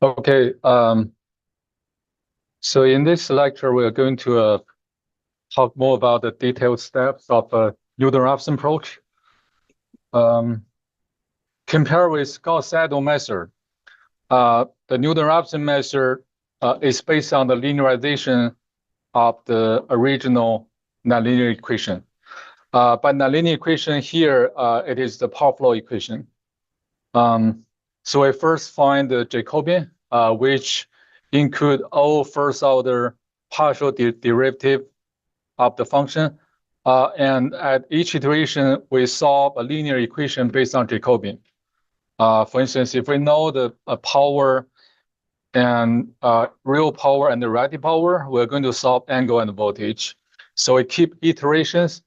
Okay, so in this lecture, we're going to talk more about the detailed steps of Newton-Raphson approach. Compare with Gauss-Seidel method, the Newton-Raphson method is based on the linearization of the original nonlinear equation. But nonlinear equation here, it is the power flow equation. So I first find the Jacobian, which include all first-order partial derivative of the function. And at each iteration, we solve a linear equation based on Jacobian. For instance, if we know the power and real power and the relative power, we're going to solve angle and voltage. So we keep iterations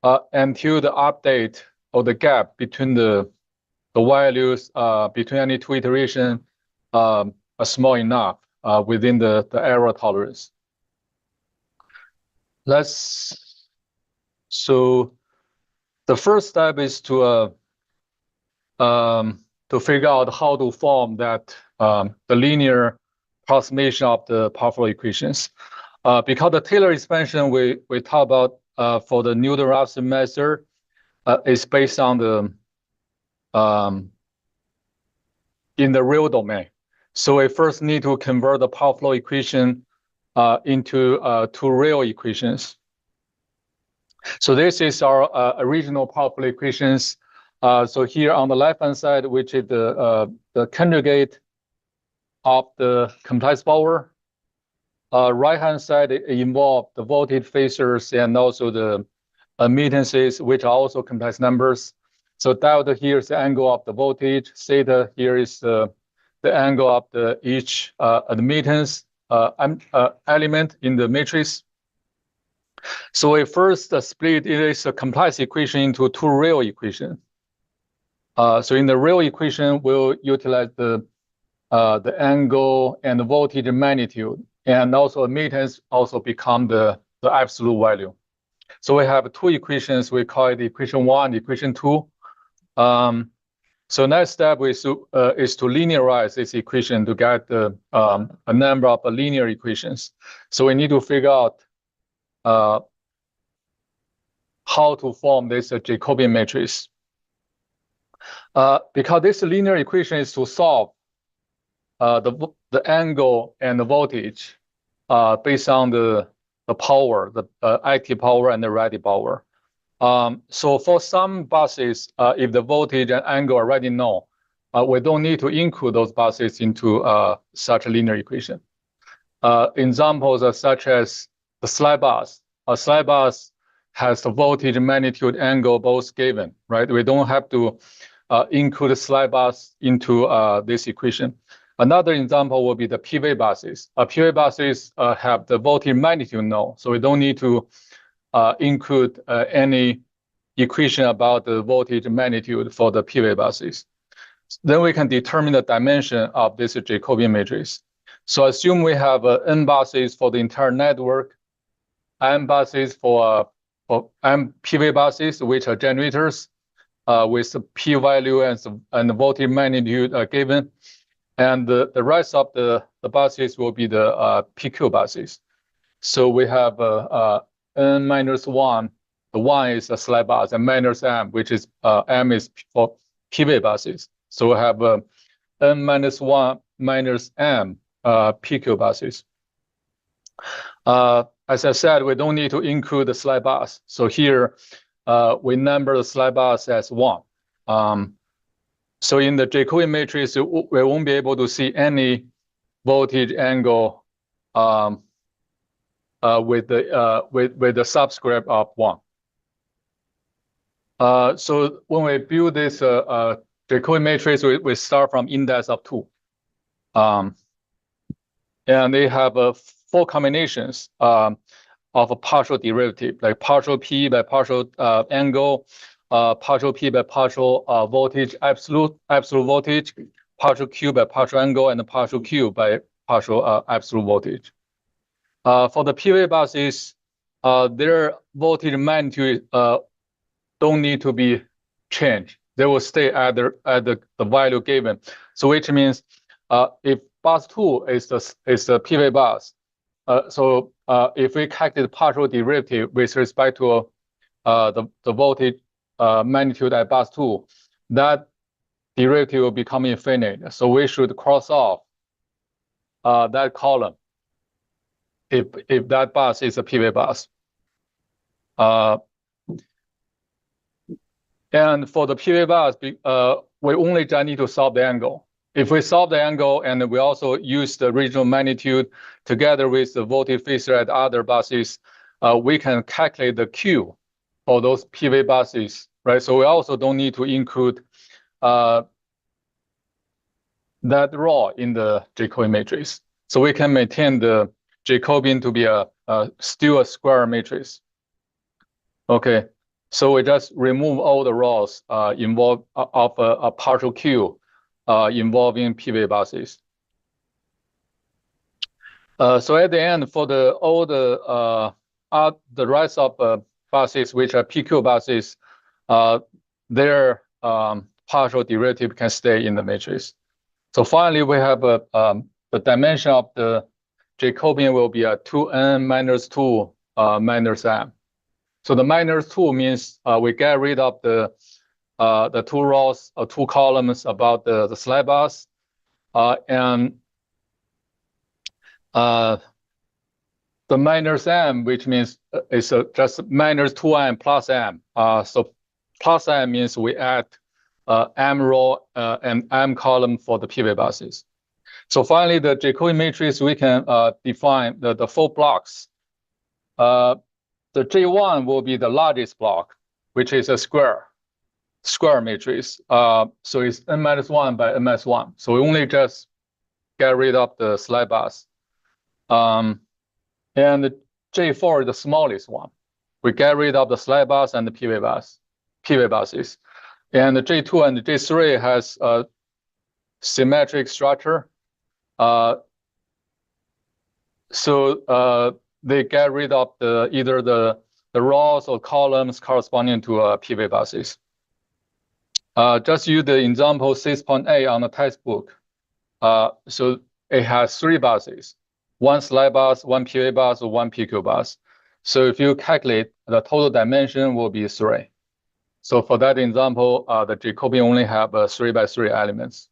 until the update or the gap between the values between any two iterations are small enough within the error tolerance. So the first step is to figure out how to form that the linear approximation of the power flow equations. Because the Taylor expansion we talk about for the Newton-Raphson method is based on the in the real domain. So we first need to convert the power flow equation into two real equations. So this is our original power flow equations. So here on the left-hand side, which is the conjugate of the compressed power. Right-hand side, it involves the voltage phasors and also the admittances, which are also complex numbers. So delta here is the angle of the voltage. Theta here is the angle of each admittance element in the matrix. So we first split it is a complex equation into two real equations. So in the real equation, we'll utilize the angle and the voltage magnitude, and also admittance also become the absolute value. So we have two equations. We call it equation 1, equation 2. So next step is to linearize this equation to get a number of linear equations. So we need to figure out how to form this Jacobian matrix. Because this linear equation is to solve the angle and the voltage based on the power, the active power and the reactive power. So for some buses, if the voltage and angle are already known, we don't need to include those buses into such a linear equation. Examples are such as the slide bus. A slide bus has the voltage, magnitude, angle both given, right? We don't have to include the slide bus into this equation. Another example will be the PV buses. PV buses have the voltage magnitude known, so we don't need to include any equation about the voltage magnitude for the PV buses. Then we can determine the dimension of this Jacobian matrix. So assume we have n buses for the entire network, m buses for m PV buses, which are generators with the p value and the voltage magnitude given. And the rest of the buses will be the PQ buses. So we have n minus 1. The 1 is a slide bus, and minus m, which is m is for PV buses. So we have n minus 1 minus m PQ buses. As I said, we don't need to include the slide bus. So here we number the slide bus as 1. So in the Jacobian matrix, we won't be able to see any voltage angle with the subscript of 1. So when we build this Jacobian matrix, we start from index of 2. And they have 4 combinations of a partial derivative, like partial p by partial angle, partial p by partial voltage, absolute voltage, partial q by partial angle, and partial q by partial absolute voltage. For the PV buses, their voltage magnitude don't need to be changed. They will stay at the value given. So which means if bus 2 is the PV bus. So if we calculate the partial derivative with respect to the voltage magnitude at bus 2, that derivative will become infinite. So we should cross off that column if that bus is a PV bus. And for the PV bus, we only just need to solve the angle. If we solve the angle and we also use the original magnitude together with the voltage phasor at other buses, we can calculate the Q for those PV buses, right? So we also don't need to include that raw in the Jacobian matrix. So we can maintain the Jacobian to be still a square matrix. Okay, so we just remove all the raws involved of a partial Q involving PV buses. So at the end, for all the rest of buses which are PQ buses, their partial derivative can stay in the matrix. So finally, we have the dimension of the Jacobian will be a 2n minus 2 minus m. So the minus 2 means we get rid of the two rows or two columns about the slide bus, and the minus m, which means it's just minus 2m plus m. So plus m means we add m row and m column for the PV buses. So finally, the Jacobian matrix, we can define the 4 blocks. The J1 will be the largest block, which is a square matrix. So it's n minus 1 by n minus 1. So we only just get rid of the slide bus. And the J4 is the smallest one. We get rid of the slide bus and the PV buses. And the J2 and the J3 has a symmetric structure. So they get rid of either the rows or columns corresponding to PV buses. Just use the example 6.8 on the textbook. So it has 3 buses, 1 slide bus, 1 PV bus, or 1 PQ bus. So if you calculate, the total dimension will be 3. So for that example, the Jacobian only have 3 by 3 elements.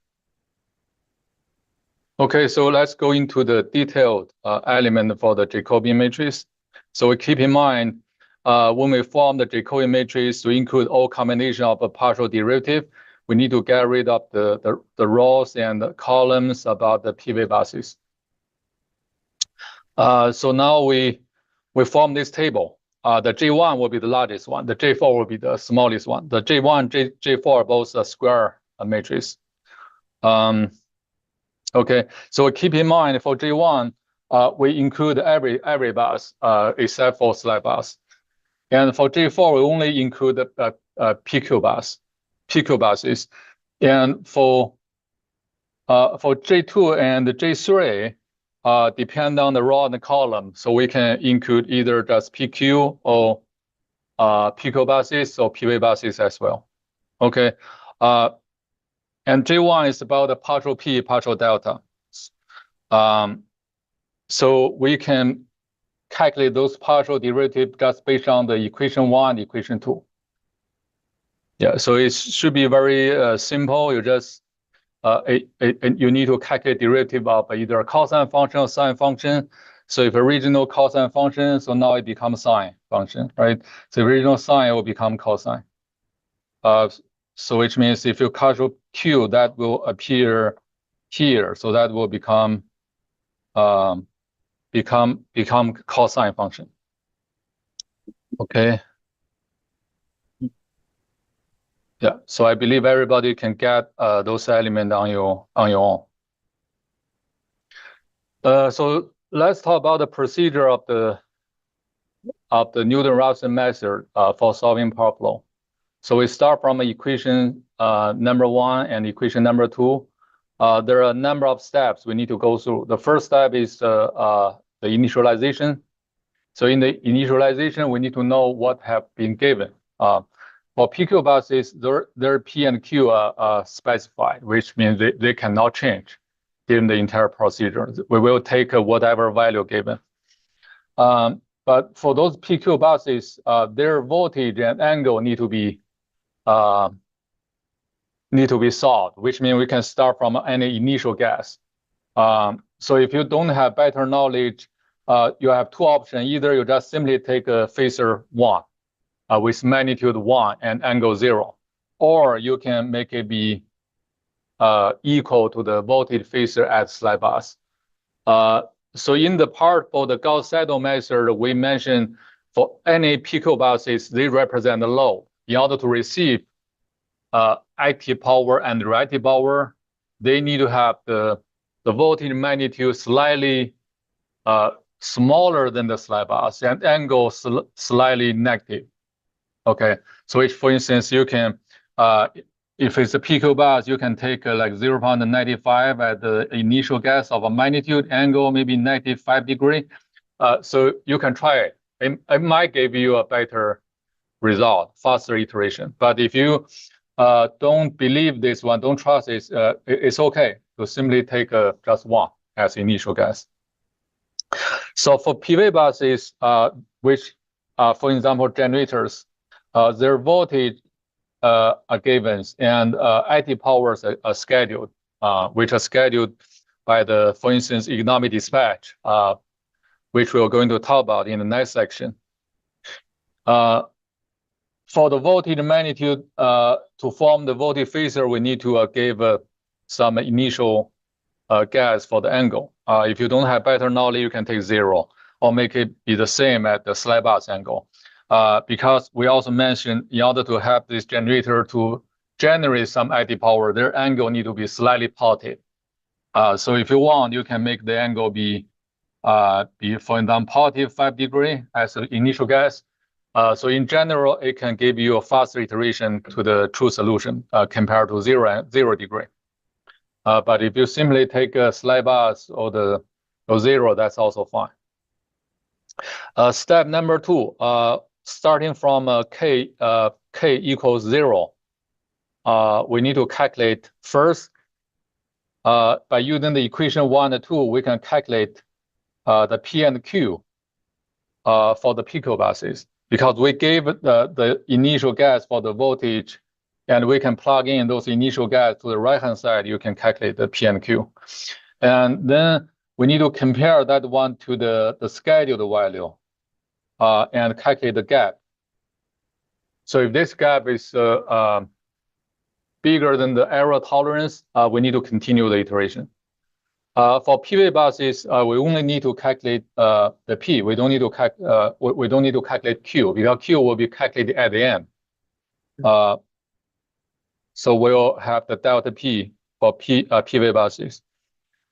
Okay, so let's go into the detailed element for the Jacobian matrix. So we keep in mind, when we form the Jacobian matrix to include all combination of a partial derivative, we need to get rid of the rows and the columns about the PV buses. So now we form this table. The J1 will be the largest one. The J4 will be the smallest one. The J1, J4 are both a square matrix. Okay, so keep in mind for J1, we include every bus except for slide bus. And for J4, we only include the PQ buses. And for J2 and J3, depend on the row and the column. So we can include either just PQ or PQ buses or PV buses as well. Okay. And J1 is about the partial P, partial delta. So we can calculate those partial derivatives just based on the equation 1, equation 2. Yeah, so it should be very simple. You just you need to calculate derivative of either a cosine function or sine function. So if original cosine function, so now it becomes sine function, right? So original sine will become cosine. So which means if you calculate Q, that will appear here. So that will become cosine function. Okay. Yeah. So I believe everybody can get those elements on your own. So let's talk about the procedure of the Newton-Raphson method for solving power flow. So we start from equation number 1 and equation number 2. There are a number of steps we need to go through. The first step is the initialization. So in the initialization, we need to know what have been given. For PQ buses, their P and Q are specified, which means they cannot change. given the entire procedure. We will take whatever value given. But for those PQ buses, their voltage and angle need to be solved, which means we can start from any initial gas. So if you don't have better knowledge, you have two options. Either you just simply take a phasor 1 with magnitude 1 and angle 0, or you can make it be equal to the voltage phasor at slide bus. So in the part for the Gauss-Seidel method, we mentioned for any PQ buses, they represent the load. In order to receive active power and reactive power, they need to have the voltage magnitude slightly smaller than the slide bus and angle slightly negative. Okay, so if, for instance, you can, if it's a PQ bus, you can take like 0.95 at the initial gas of a magnitude, angle maybe -5 degrees. So you can try it. It might give you a better result, faster iteration. But if you don't believe this one, don't trust it, it's okay to simply take just 1 as initial gas. So for PV buses, which for example, generators, their voltage are given and active powers are scheduled, which are scheduled by the, for instance, economic dispatch, which we're going to talk about in the next section. For the voltage magnitude, to form the voltage phasor, we need to give some initial gas for the angle. If you don't have better knowledge, you can take 0 or make it be the same at the slide bus angle. Because we also mentioned in order to have this generator to generate some active power, their angle need to be slightly positive. So if you want, you can make the angle be for example, positive 5 degrees as an initial gas. So in general, it can give you a faster iteration to the true solution compared to 0 degree. But if you simply take a slide bus or 0, that's also fine. Step number 2, starting from k equals 0, we need to calculate first. By using the equation 1 and 2, we can calculate the P and Q for the PQ buses, because we gave the initial gas for the voltage, and we can plug in those initial gas to the right-hand side. You can calculate the P and Q. And then we need to compare that one to the scheduled value and calculate the gap. So if this gap is bigger than the error tolerance, we need to continue the iteration. For PV buses, we only need to calculate the P. We don't need to calculate Q, because Q will be calculated at the end. So we'll have the delta P for PV buses.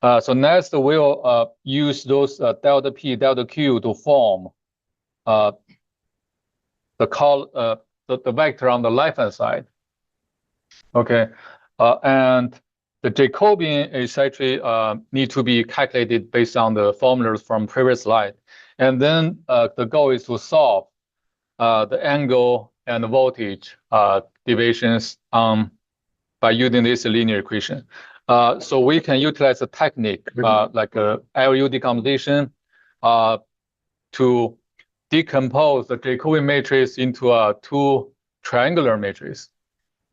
So next, we'll use those delta P, delta Q to form the vector on the left-hand side. Okay, and the Jacobian is actually need to be calculated based on the formulas from previous slide. And then the goal is to solve the angle and the voltage deviations by using this linear equation. So we can utilize a technique like LU decomposition to decompose the Jacobian matrix into 2 triangular matrices.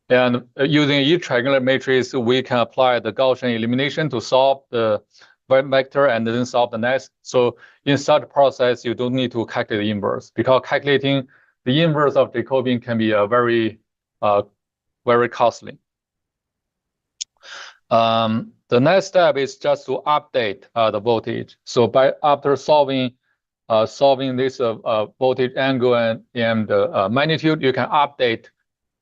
And using each triangular matrix, we can apply the Gaussian elimination to solve the vector and then solve the next. So in such process, you don't need to calculate the inverse, because calculating the inverse of Jacobian can be very costly. The next step is just to update the voltage. So after solving this voltage angle and the magnitude, you can update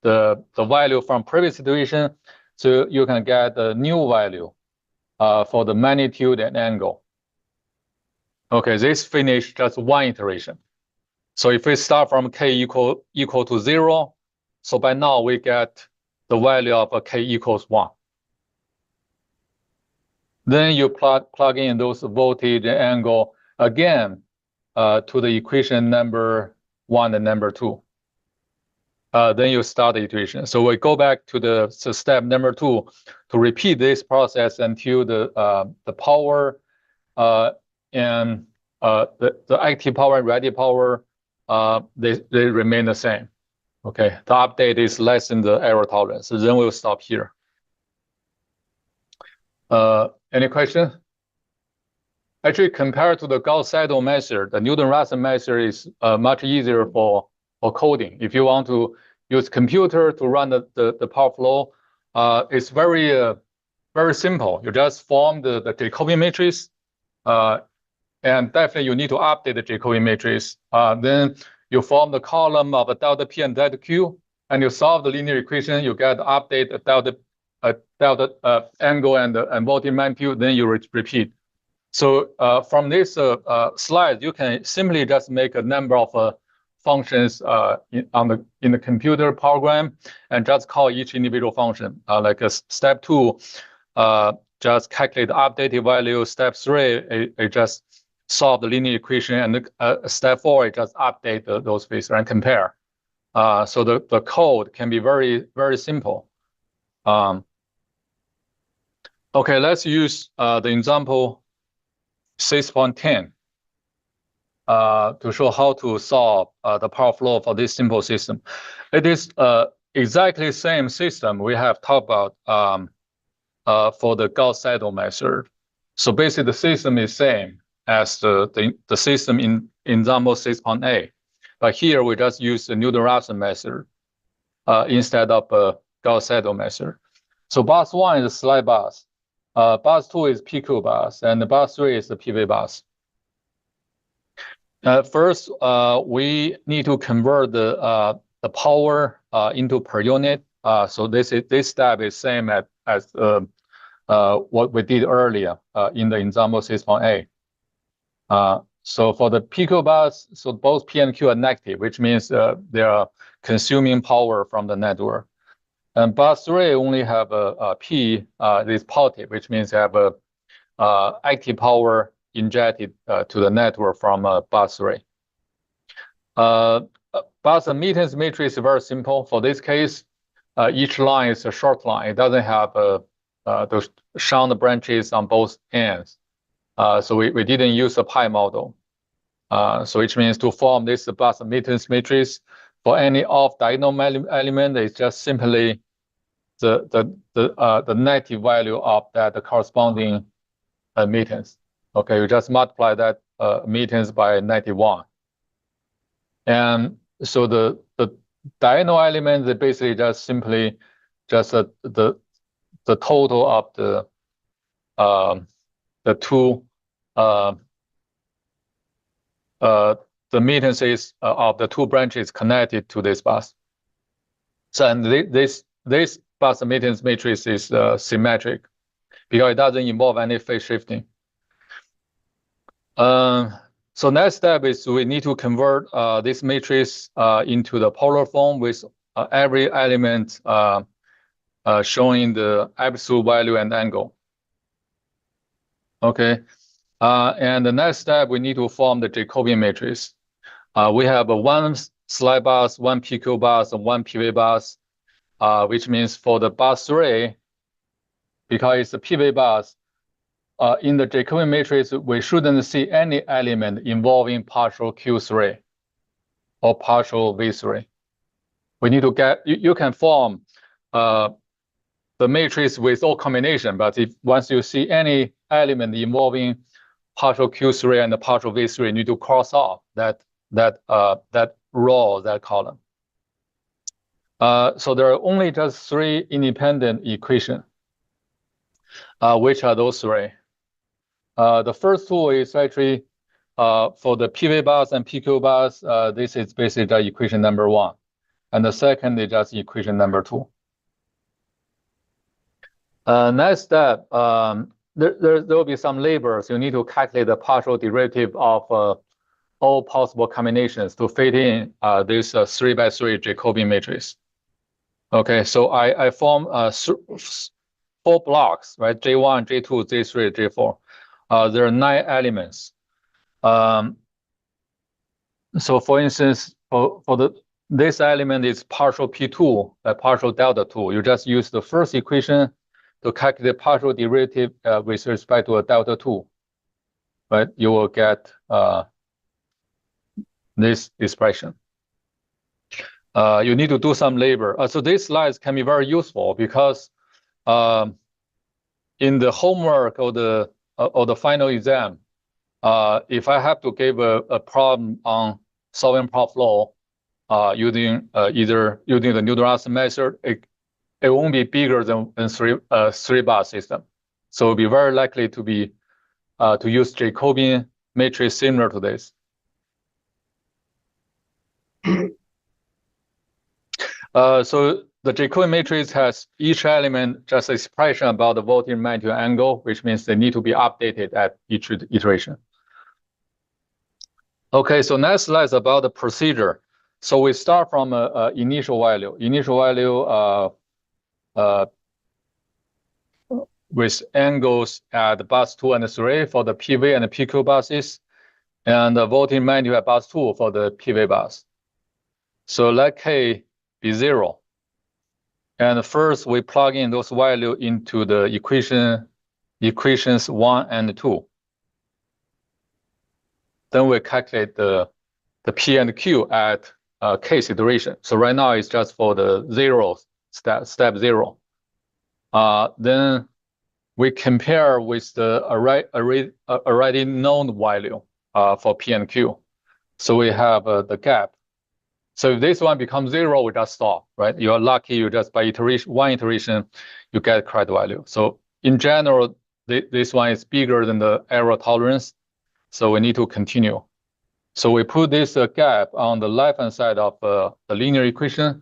the value from previous situation, so you can get the new value for the magnitude and angle. Okay, this finished just 1 iteration. So if we start from k equal to 0, so by now we get the value of k equals 1. Then you plug in those voltage and angle again to the equation number 1 and number 2. then you start the iteration. So we go back to the step number 2 to repeat this process until the power and the active power and ready power they remain the same. Okay, the update is less than the error tolerance. So then we'll stop here. Any question? Actually, compared to the Gauss-Seidel method, the Newton-Raphson method is much easier for coding. If you want to use computer to run the power flow, it's very simple. You just form the Jacobian matrix, and definitely you need to update the Jacobian matrix. Then you form the column of delta P and delta Q, and you solve the linear equation. You get update the delta angle and voltage magnitude. Then you repeat. So from this slide, you can simply just make a number of functions in the computer program and just call each individual function. Like step 2, just calculate the updated value. Step 3, it just solve the linear equation, and step 4, it just update those phasors and compare. So the code can be very, very simple. Okay, let's use the example 6.10 to show how to solve the power flow for this simple system. It is exactly the same system we have talked about for the Gauss-Seidel method. So basically, the system is same as the system in example 6.8. But here we just use the Newton-Raphson method instead of Gauss-Seidel method. So bus 1 is a slide bus. Bus 2 is PQ bus, and the bus 3 is the PV bus. First, we need to convert the power into per unit. So this step is same as what we did earlier in the example 6.8. So for the PQ bus, so both P and Q are negative, which means they are consuming power from the network. And bus 3 only have a P is positive, which means they have a active power injected to the network from bus 3. Bus admittance matrix is very simple. For this case, each line is a short line. It doesn't have those shunt branches on both ends. So we didn't use a pi model. So which means to form this bus admittance matrix for any off-diagonal element, it's just simply the negative value of that corresponding admittance. Okay, you just multiply that admittance by -1. And so the diagonal elements are basically just simply just the total of the two the admittances of the two branches connected to this bus. So and this bus admittance matrix is symmetric because it doesn't involve any phase shifting. So next step is we need to convert this matrix into the polar form with every element showing the absolute value and angle. Okay, and the next step, we need to form the Jacobian matrix. We have one slide bus, one PQ bus, and one PV bus, which means for the bus 3, because it's a PV bus, in the Jacobian matrix, we shouldn't see any element involving partial Q3 or partial V3. We need to get, you can form the matrix with all combination, but if once you see any element involving partial Q3 and the partial V3, you need to cross off that row, that column. So there are only just 3 independent equations. Which are those 3? The first 2 is actually for the PV bus and PQ bus. This is basically the equation number 1, and the second is just equation number 2. Next step, there will be some labors. You need to calculate the partial derivative of all possible combinations to fit in this 3x3 Jacobian matrix. Okay, so I form 4 blocks, right? J1, J2, J3, J4. There are 9 elements. So for instance, for this element is partial P2, partial delta 2. You just use the first equation to calculate partial derivative with respect to a delta 2, right? You will get this expression. You need to do some labor. So these slides can be very useful because in the homework or the final exam, if I have to give a problem on solving prop flow using either using the Newton-Raphson method, it won't be bigger than three bar system. So it'll be very likely to be to use Jacobian matrix similar to this. So the Jacobian matrix has each element just expression about the voltage, magnitude, angle, which means they need to be updated at each iteration. Okay, so next slide is about the procedure. So we start from a initial value. Initial value with angles at bus 2 and 3 for the PV and the PQ buses, and the voltage magnitude at bus 2 for the PV bus. So let K be 0. And first we plug in those values into the equations 1 and 2. Then we calculate the P and Q at K iteration. So right now it's just for the step 0. Then we compare with the already known value for P and Q. So we have the gap. So if this one becomes 0, we just stop, right? You're lucky, you just by one iteration, you get correct value. So in general, this one is bigger than the error tolerance. So we need to continue. So we put this gap on the left-hand side of the linear equation.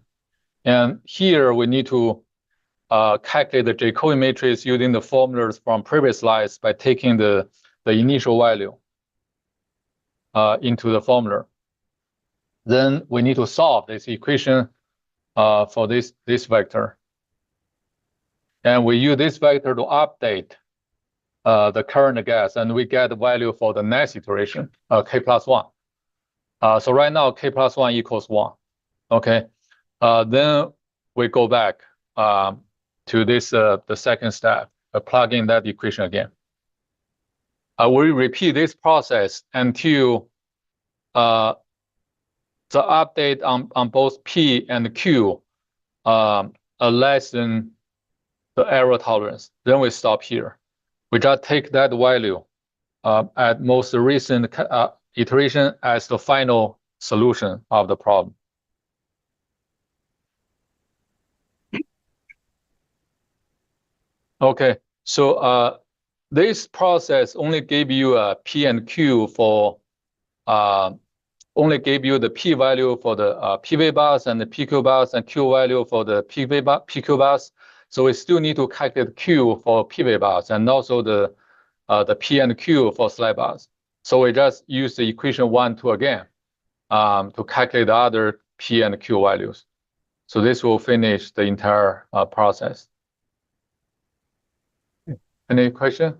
And here we need to calculate the Jacobian matrix using the formulas from previous slides by taking the initial value into the formula. Then we need to solve this equation for this vector. And we use this vector to update the current gas, and we get the value for the next iteration, K plus 1. So right now, K plus 1 equals 1. Okay. Then we go back to this the second step, plug in that equation again. We repeat this process until the update on both P and Q are less than the error tolerance. Then we stop here. We just take that value at most recent iteration as the final solution of the problem. Okay, so this process only gave you a P and Q for only gave you the P value for the PV bus and the PQ bus and Q value for the PQ bus. So we still need to calculate Q for PV bus and also the P and Q for slide bus. So we just use the equation 1, 2 again to calculate the other P and Q values. So this will finish the entire process. Any question?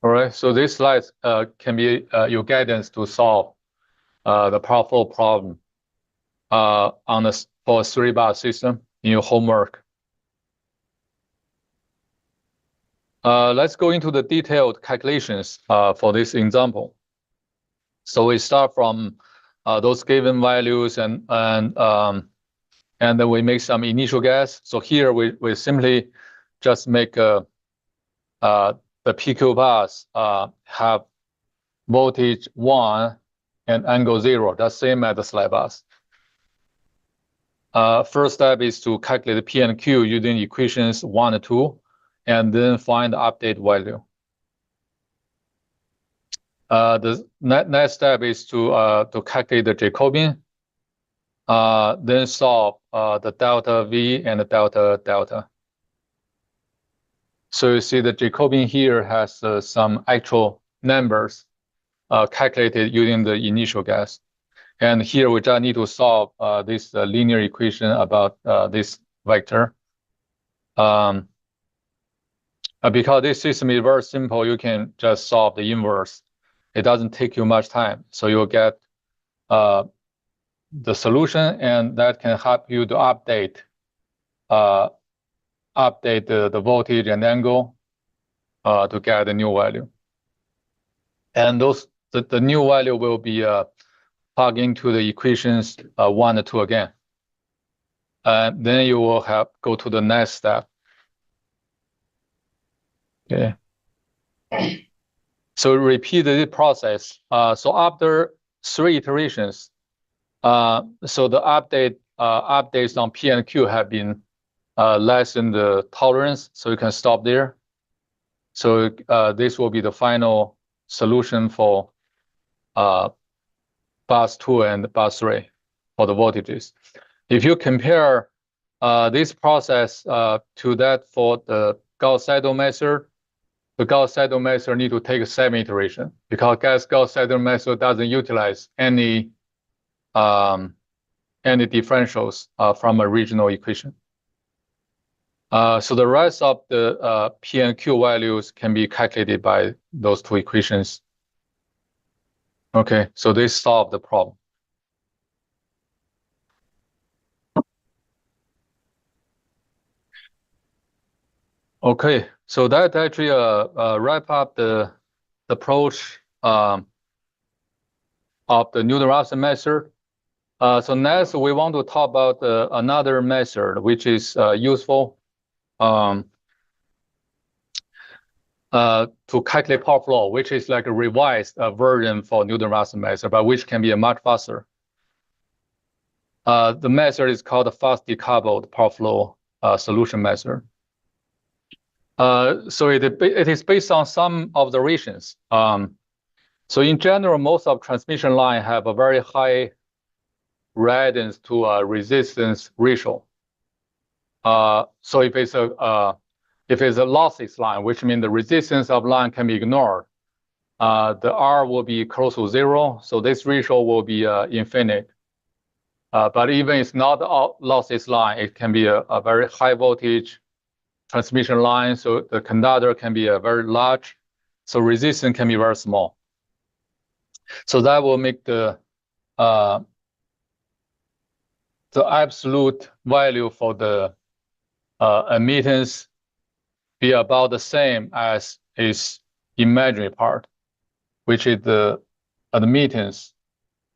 All right, so these slides can be your guidance to solve the prop flow problem for a 3-bar system in your homework. Let's go into the detailed calculations for this example. So we start from those given values and then we make some initial guess. So here we simply just make the PQ bus have voltage 1 and angle 0. That's same as the slide bus. First step is to calculate the P and Q using equations 1 and 2, and then find the update value. The next step is to calculate the Jacobian, then solve the delta V and the delta. So you see the Jacobian here has some actual numbers calculated using the initial guess. And here we just need to solve this linear equation about this vector. Because this system is very simple, you can just solve the inverse. It doesn't take you much time. So you'll get the solution, and that can help you to update the voltage and angle to get a new value. And the new value will be plugged into the equations 1 and 2 again. Then you will go to the next step. Okay. So repeat the process. So after 3 iterations, so the updates on P and Q have been less than the tolerance, so you can stop there. So this will be the final solution for bus 2 and bus 3 for the voltages. If you compare this process to that for the Gauss-Seidel method, the Gauss-Seidel method need to take 7 iterations because Gauss-Seidel method doesn't utilize any differentials from original equation. So the rest of the P and Q values can be calculated by those 2 equations. Okay, so they solve the problem. Okay, so that actually wrap up the approach of the Newton-Raphson method. So next, we want to talk about another method which is useful to calculate power flow, which is like a revised version for Newton-Raphson method, but which can be much faster. The method is called the fast decoupled power flow solution method. So it is based on some observations. So in general, most of transmission line have a very high readiness to resistance ratio. So if it's a lossless line, which means the resistance of line can be ignored, the R will be close to 0. So this ratio will be infinite. But even it's not a lossless line, it can be a very high voltage transmission line. So the conductor can be very large. So resistance can be very small. So that will make the absolute value for the admittance be about the same as its imaginary part, which is the admittance,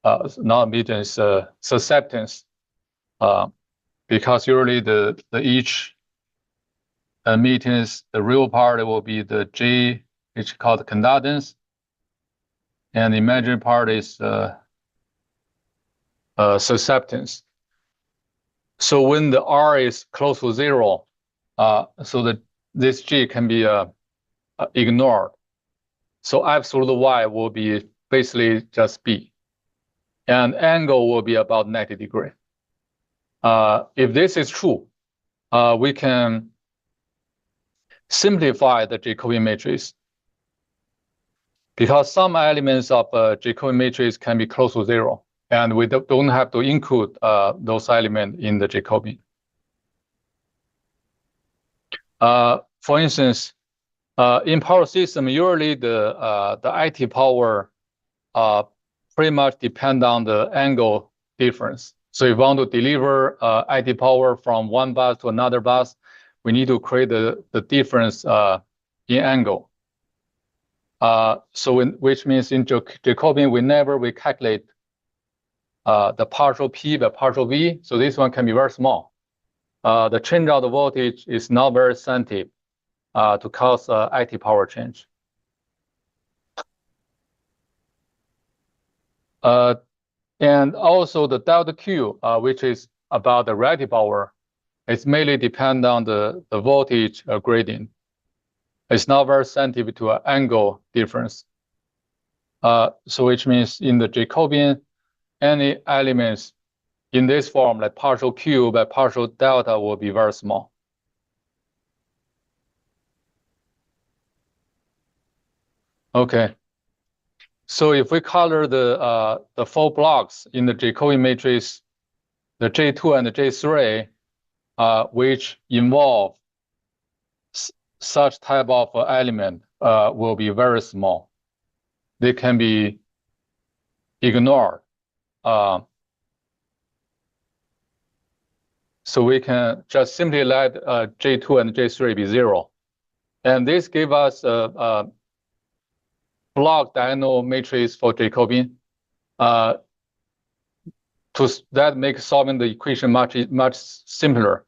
not admittance, susceptance, because usually the each admittance, the real part will be the J, which is called conductance, and the imaginary part is susceptance. So when the R is close to 0, so this G can be ignored. So absolute Y will be basically just B. And angle will be about 90 degrees. If this is true, we can simplify the Jacobian matrix, because some elements of Jacobian matrix can be close to 0, and we don't have to include those elements in the Jacobian. For instance, in power system, usually the IT power pretty much depend on the angle difference. So if you want to deliver IT power from one bus to another bus, we need to create the difference in angle. Which means in Jacobian, we calculate the partial P by partial V. So this one can be very small. The change of the voltage is not very sensitive to cause IT power change. And also the delta Q, which is about the reactive power, it's mainly depend on the voltage gradient. It's not very sensitive to an angle difference. So which means in the Jacobian, any elements in this form, like partial Q by partial delta, will be very small. Okay. So if we color the 4 blocks in the Jacobian matrix, the J2 and the J3, which involve such type of element, will be very small. They can be ignored. So we can just simply let J2 and J3 be 0. And this gives us a block diagonal matrix for Jacobian. That makes solving the equation much simpler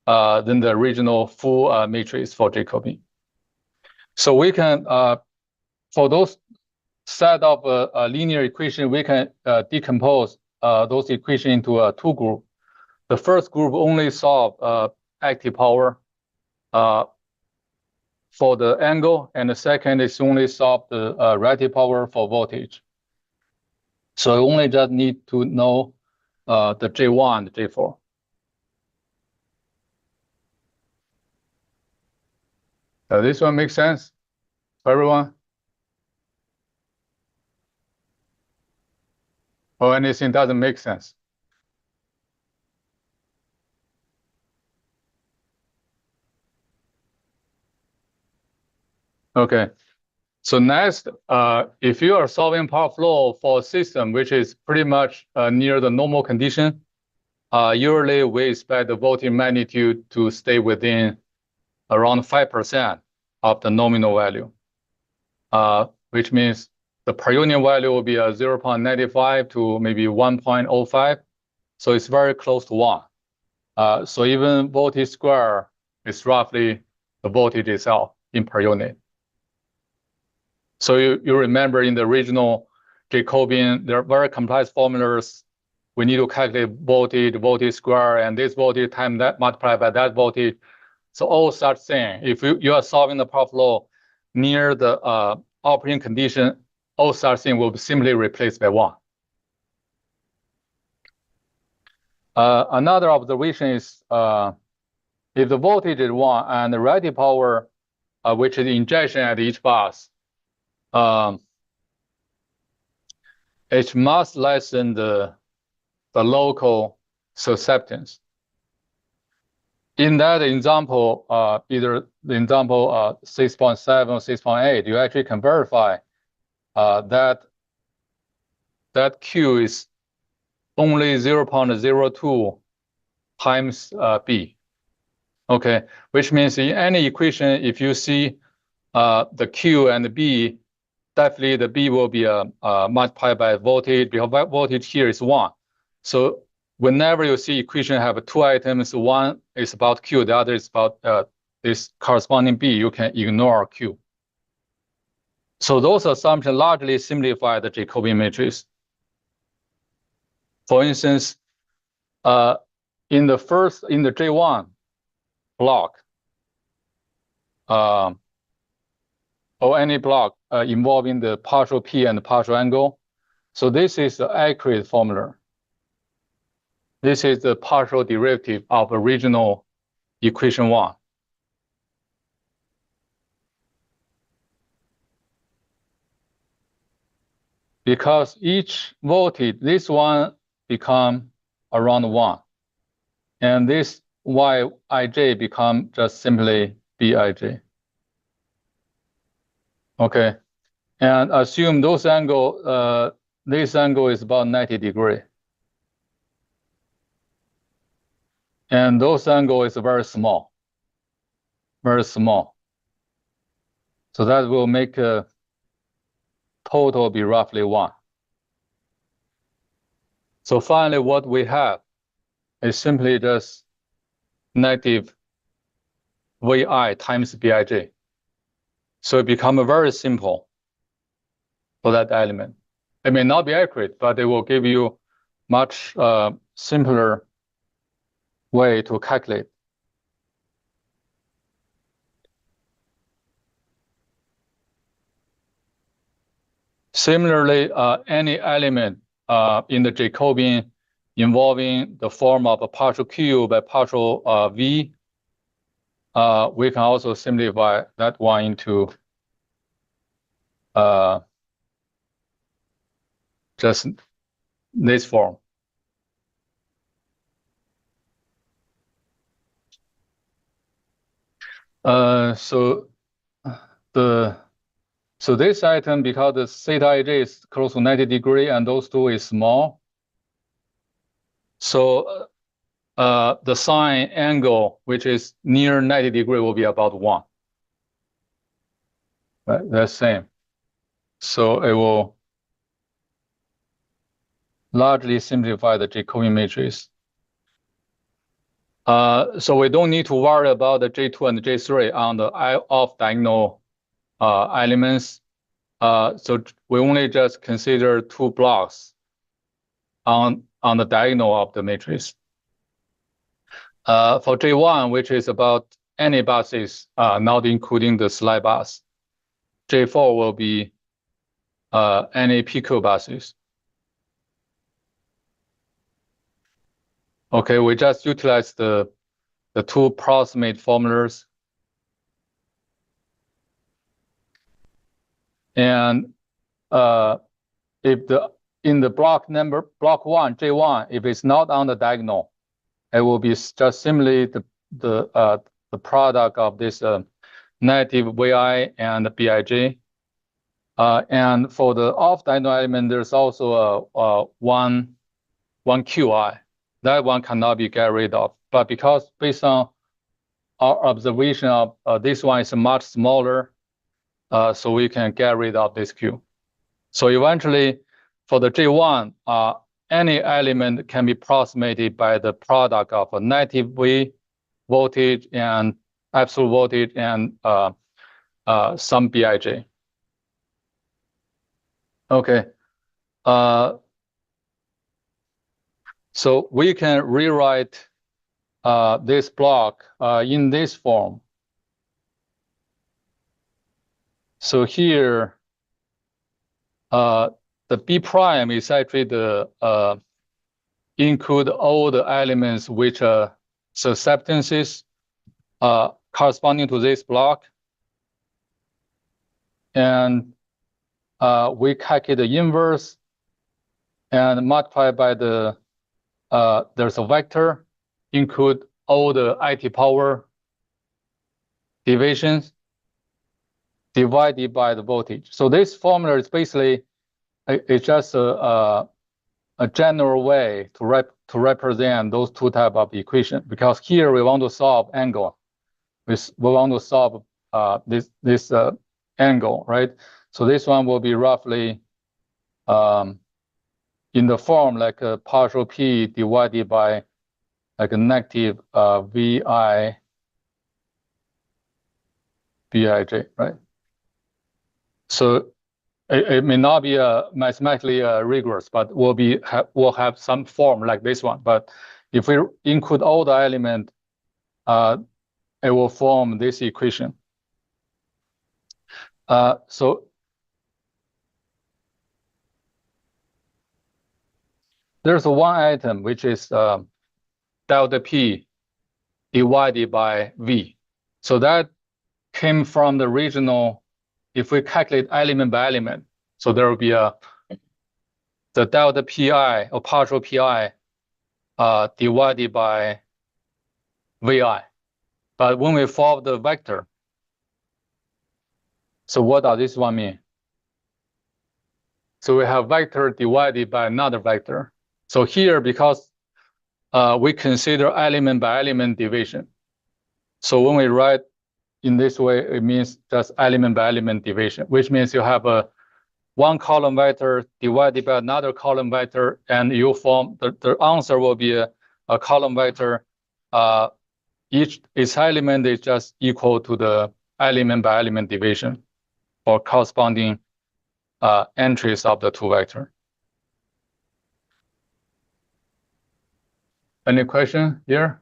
than the original full matrix for Jacobian. So we can, for those set of linear equation, we can decompose those equations into two groups. The first group only solve active power for the angle, and the second is only solve the relative power for voltage. So you only just need to know the J1 and J4. This one makes sense for everyone? Or anything doesn't make sense? Okay. So next, if you are solving power flow for a system which is pretty much near the normal condition, usually we expect the voltage magnitude to stay within around 5% of the nominal value, which means the per unit value will be 0.95 to maybe 1.05. So it's very close to 1. So even voltage square is roughly the voltage itself in per unit. So you remember in the original Jacobian, there are very complex formulas. We need to calculate voltage square, and this voltage times that multiplied by that voltage. So all such thing, if you are solving the power flow near the operating condition, all such thing will be simply replaced by 1. Another observation is if the voltage is 1 and the relative power, which is injection at each bus, it's much less than the local susceptance. In that example, either the example 6.7 or 6.8, you actually can verify that Q is only 0.02 times B. Okay, which means in any equation, if you see the Q and the B, definitely the B will be multiplied by voltage, because voltage here is 1. So whenever you see equation have 2 items, one is about Q, the other is about this corresponding B, you can ignore Q. So those assumptions largely simplify the Jacobian matrix. For instance, in the J1 block, or any block involving the partial P and the partial angle. So this is the accurate formula. This is the partial derivative of original equation 1. Because each voltage, this one become around 1. And this Yij become just simply Bij. Okay. And assume those angle, this angle is about 90 degrees. And those angle is very small. Very small. So that will make a total be roughly 1. So finally, what we have is simply just negative Vi times Bij. So it becomes very simple for that element. It may not be accurate, but it will give you much simpler way to calculate. Similarly, any element in the Jacobian involving the form of a partial Q by partial V, we can also simplify that one into just this form. So this item, because the theta ij is close to 90 degrees and those two is small, so the sign angle, which is near 90 degree, will be about 1. Right, that's same. So it will largely simplify the Jacobian matrix. So we don't need to worry about the J2 and J3 on the off-diagonal elements. So we only just consider 2 blocks on the diagonal of the matrix. For J1, which is about any buses, not including the slide bus, J4 will be any PQ buses. Okay, we just utilize the 2 approximate formulas. And if in the block 1, J1, if it's not on the diagonal, it will be just simply the product of this negative Vi and Bij. And for the off-diagonal element, there's also a one Qi. That one cannot be get rid of. But because based on our observation of this one is much smaller, so we can get rid of this Q. So eventually, for the J1, any element can be approximated by the product of a negative V voltage and absolute voltage and some Bij. Okay. So we can rewrite this block in this form. So here, the B prime is actually the include all the elements which are susceptances corresponding to this block. And we calculate the inverse and multiply by the, there's a vector, include all the IT power deviations divided by the voltage. So this formula is basically, it's just a general way to represent those 2 types of equation, because here we want to solve angle. We want to solve this angle, right? So this one will be roughly in the form like a partial P divided by like a negative Vi Bij, right? So it may not be mathematically rigorous, but will have some form like this one. But if we include all the elements, it will form this equation. So there's one item which is delta P divided by V. So that came from the original, if we calculate element by element, so there will be the delta Pi or partial Pi divided by Vi. But when we solve the vector, so what does this one mean? So we have vector divided by another vector. So here, because we consider element by element division. So when we write in this way, it means just element by element division, which means you have a 1 column vector divided by another column vector, and you form the answer will be a column vector. Its element is just equal to the element by element division for corresponding entries of the 2 vectors. Any question here?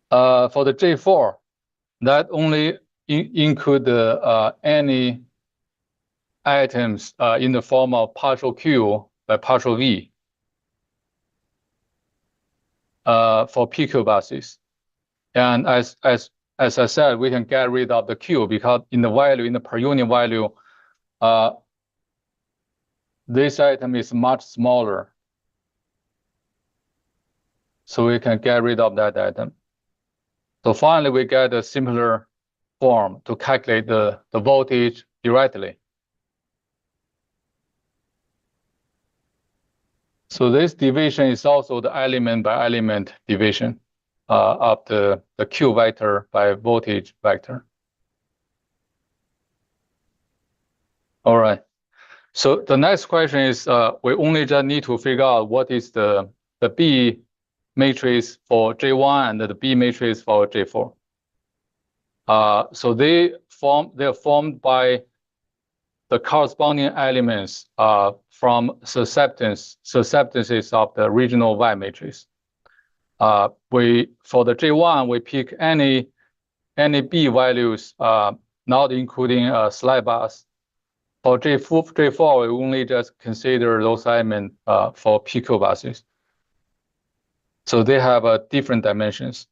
For the J4, that only include any items in the form of partial Q by partial V for PQ buses. And as I said, we can get rid of the Q because in the value, in the per unit value, this item is much smaller. So we can get rid of that item. So finally, we get a simpler form to calculate the voltage directly. So this division is also the element by element division of the Q vector by voltage vector. All right. So the next question is we only just need to figure out what is the B matrix for J1 and the B matrix for J4. So they're formed by the corresponding elements from susceptances of the regional Y matrix. For the J1 we pick any B values not including slide bars. For J4 we only just consider those elements for PQ buses. So they have different dimensions.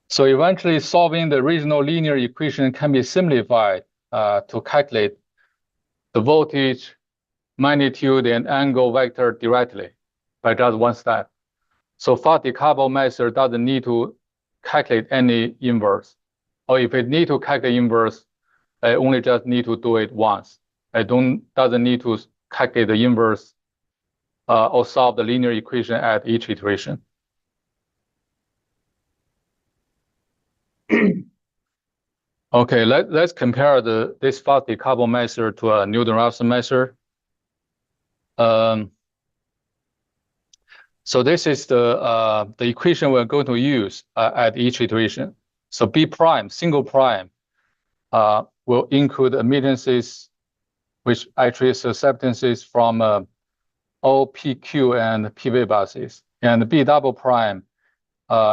So eventually solving the regional linear equation can be simplified to calculate the voltage, magnitude, and angle vector directly by just one step. So fast decoupled method doesn't need to calculate any inverse. Or if it need to calculate inverse, I only just need to do it once. Doesn't need to calculate the inverse or solve the linear equation at each iteration. Okay, let's compare this fast decoupled method to a Newton-Raphson method. So this is the equation we're going to use at each iteration. So B prime, single prime, will include admittances, which actually susceptances from all PQ and PV buses. And B double prime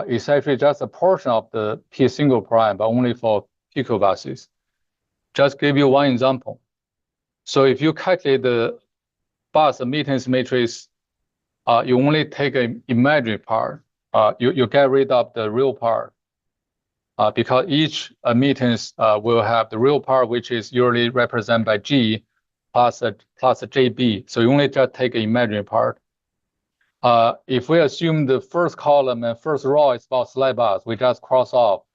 is actually just a portion of the P single prime, but only for PQ buses. Just give you one example. So if you calculate the bus admittance matrix, you only take an imaginary part. You get rid of the real part because each admittance will have the real part, which is usually represented by G plus a JB. So you only just take an imaginary part. If we assume the first column and first row is about slide bars, we just cross off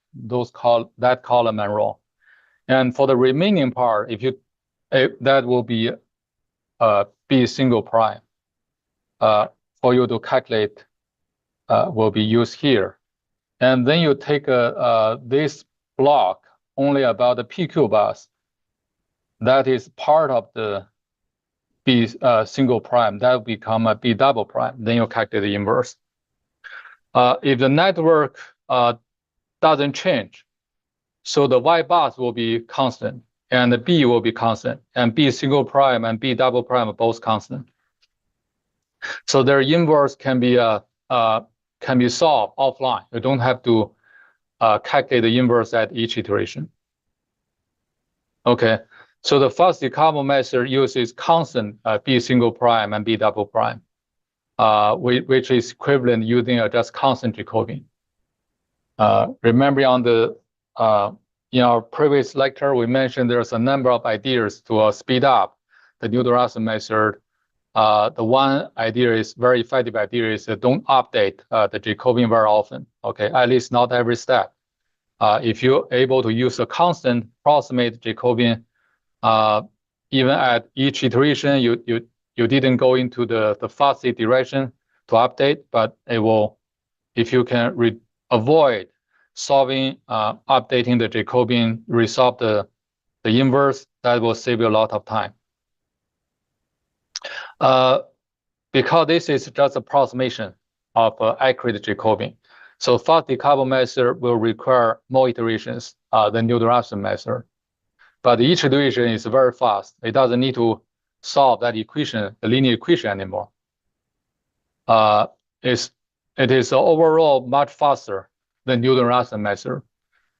that column and row. And for the remaining part, that will be B single prime. For you to calculate will be used here. And then you take this block only about the PQ bus. That is part of the B single prime. That will become a B double prime. Then you calculate the inverse. If the network doesn't change, so the Y bus will be constant, and the B will be constant, and B single prime and B double prime are both constant. So their inverse can be solved offline. You don't have to calculate the inverse at each iteration. Okay, so the fast decoupled method uses constant B single prime and B double prime, which is equivalent using a just constant Jacobian. Remember in our previous lecture, we mentioned there's a number of ideas to speed up the Newton-Raphson method. The one idea is very effective idea is don't update the Jacobian very often. Okay, at least not every step. If you're able to use a constant approximate Jacobian, even at each iteration, you didn't go into the fuzzy direction to update, but it will, if you can avoid solving, updating the Jacobian, resolve the inverse, that will save you a lot of time. Because this is just approximation of accurate Jacobian. So fast decoupled method will require more iterations than Newton-Raphson method. But each iteration is very fast. It doesn't need to solve that equation, the linear equation anymore. It is overall much faster than Newton-Raphson method.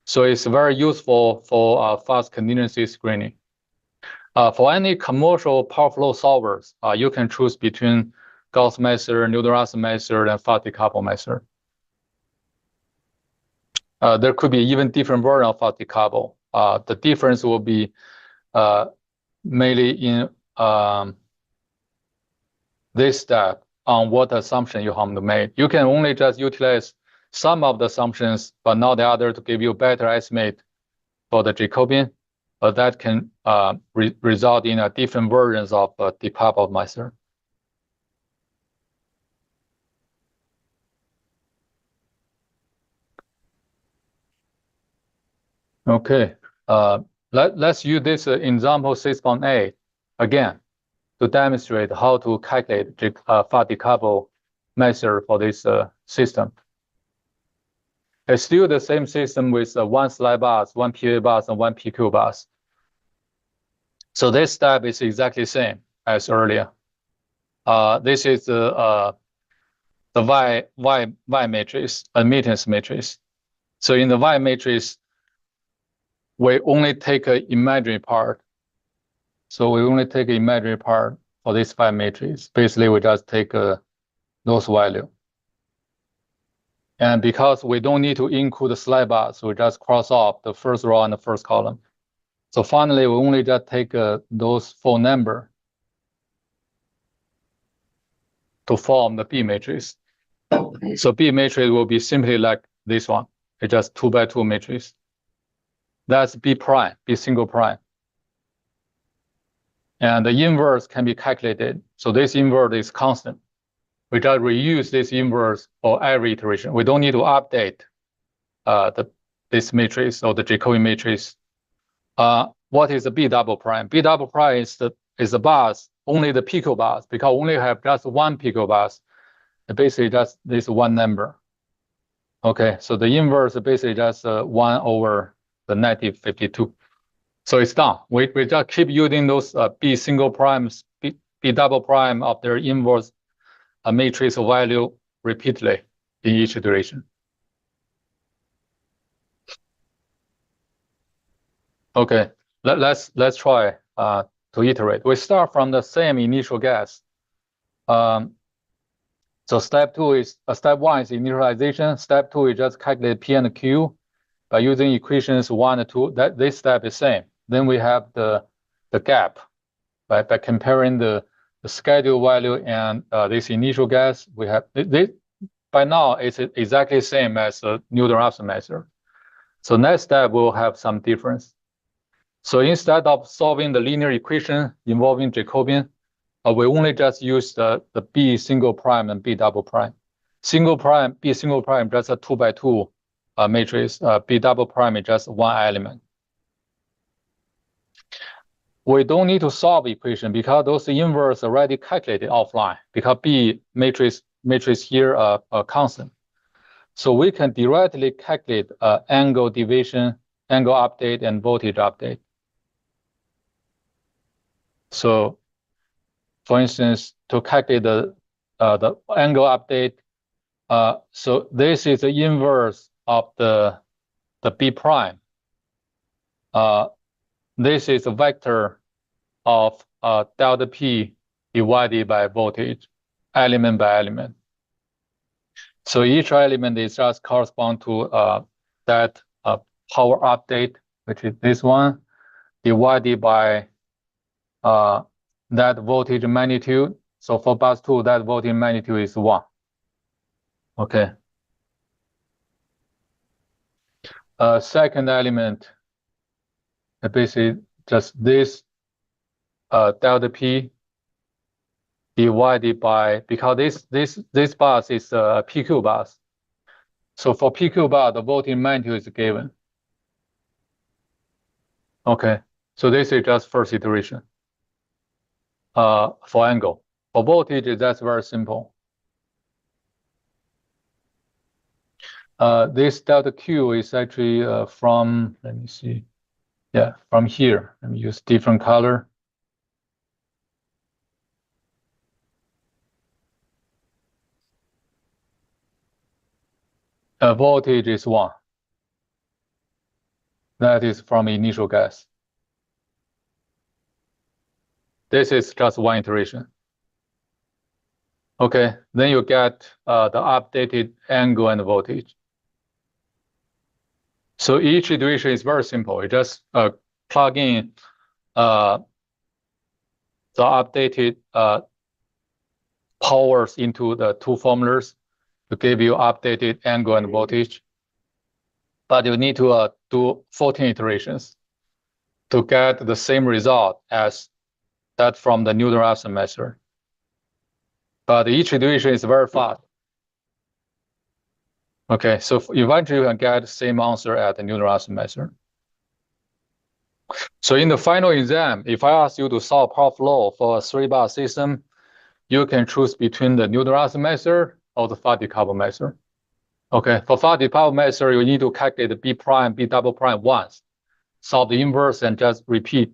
So it's very useful for fast contingency screening. For any commercial power flow solvers, you can choose between Gauss method, Newton-Raphson method, and fast decoupled method. There could be even different version of fast decoupled. The difference will be mainly in this step on what assumption you have to make. You can only just utilize some of the assumptions, but not the other, to give you a better estimate for the Jacobian. But that can result in different versions of decoupled method. Okay, let's use this example 6.8 again to demonstrate how to calculate far decoupled method for this system. It's still the same system with one slide bus, one PA bus, and one PQ bus. So this step is exactly the same as earlier. This is the Y matrix, admittance matrix. So in the Y matrix, we only take an imaginary part. So we only take an imaginary part for this Y matrix. Basically, we just take those value. And because we don't need to include the slide bars, we just cross off the first row and the first column. So finally, we only just take those 4 numbers to form the B matrix. So B matrix will be simply like this one. It's just 2 by 2 matrix. That's B prime, B single prime. And the inverse can be calculated. So this inverse is constant. We just reuse this inverse for every iteration. We don't need to update this matrix or the Jacobian matrix. What is the B double prime? B double prime is the bus, only the PQ bus, because we only have just one PQ bus. Basically, just this one number. Okay, so the inverse is basically just 1 over the negative 52. So it's done. We just keep using those B single primes, B double prime of their inverse matrix value repeatedly in each iteration. Okay, let's try to iterate. We start from the same initial guess. So step 1 is initialization. Step 2 is just calculate P and Q by using equations 1 and 2. This step is same. Then we have the gap, right? By comparing the schedule value and this initial guess, we have this. By now, it's exactly the same as the Newton-Raphson method. So next step will have some difference. So instead of solving the linear equation involving Jacobian, we only just use the B single prime and B double prime. B single prime just a 2 by 2 matrix. B double prime is just one element. We don't need to solve equation because those inverse already calculated offline because B matrix here are constant. So we can directly calculate angle deviation, angle update, and voltage update. So for instance, to calculate the angle update, so this is the inverse of the B prime. This is a vector of delta P divided by voltage, element by element. So each element is just correspond to that power update, which is this one, divided by that voltage magnitude. So for bus 2, that voltage magnitude is 1. Okay. Second element, basically just this delta P divided by, because this bus is a PQ bus. So for PQ bus, the voltage magnitude is given. Okay, so this is just first iteration. For angle. For voltage, that's very simple. This delta Q is actually from, let me see. Yeah, from here. Let me use different color. Voltage is 1. That is from initial guess. This is just one iteration. Okay, then you get the updated angle and voltage. So each iteration is very simple. You just plug in the updated powers into the two formulas to give you updated angle and voltage. But you need to do 14 iterations to get the same result as that from the Newton-Raphson method. But each iteration is very fast. Okay, so eventually you can get the same answer at the Newton-Raphson method. So in the final exam, if I ask you to solve power flow for a 3-bar system, you can choose between the Newton-Raphson method or the fast decoupled method. Okay, for fast decoupled method, you need to calculate the B prime, B double prime once, solve the inverse, and just repeat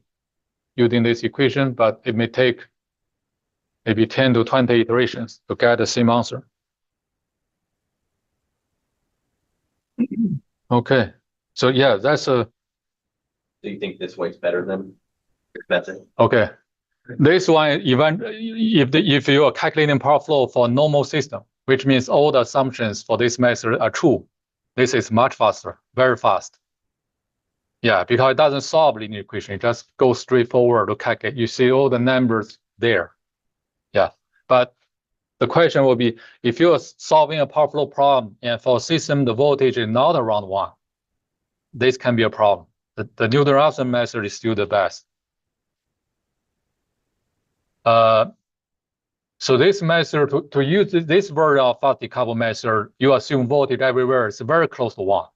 using this equation, but it may take maybe 10 to 20 iterations to get the same answer. Okay, so yeah, that's a. Do you think this way's better than expensive? Okay, this one even if you are calculating power flow for a normal system, which means all the assumptions for this method are true, this is much faster, very fast. Yeah, because it doesn't solve linear equation, it just goes straight forward to calculate. You see all the numbers there. Yeah, but the question will be, if you're solving a power flow problem and for a system the voltage is not around 1, this can be a problem. The Newton-Raphson method is still the best. So this method, to use this version of fast decoupled method, you assume voltage everywhere is very close to 1,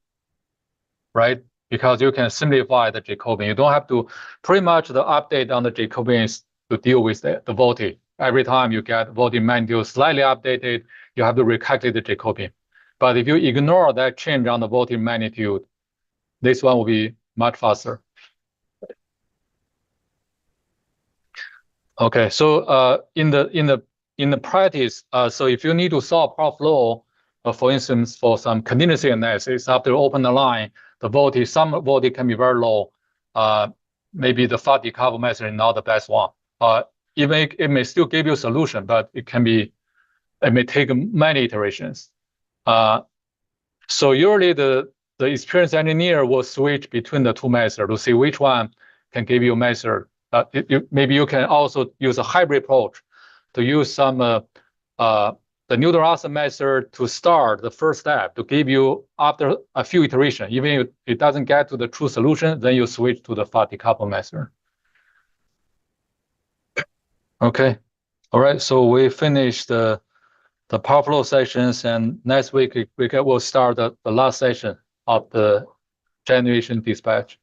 right? Because you can simplify the Jacobian. You don't have to, pretty much the update on the Jacobian is to deal with the voltage. Every time you get voltage magnitude slightly updated, you have to recalculate the Jacobian. But if you ignore that change on the voltage magnitude, this one will be much faster. Okay, so in the practice, so if you need to solve power flow, for instance, for some contingency analysis, after you open the line, the voltage, some voltage can be very low. Maybe the fast decoupled method is not the best one. It may still give you a solution, but it may take many iterations. So usually the experienced engineer will switch between the two methods to see which one can give you a method. Maybe you can also use a hybrid approach to use some the Newton-Raphson method to start the first step to give you after a few iterations. Even if it doesn't get to the true solution, then you switch to the fast decoupled method. Okay, all right. So we finished the power flow sessions, and next week we'll start the last session of the generation dispatch.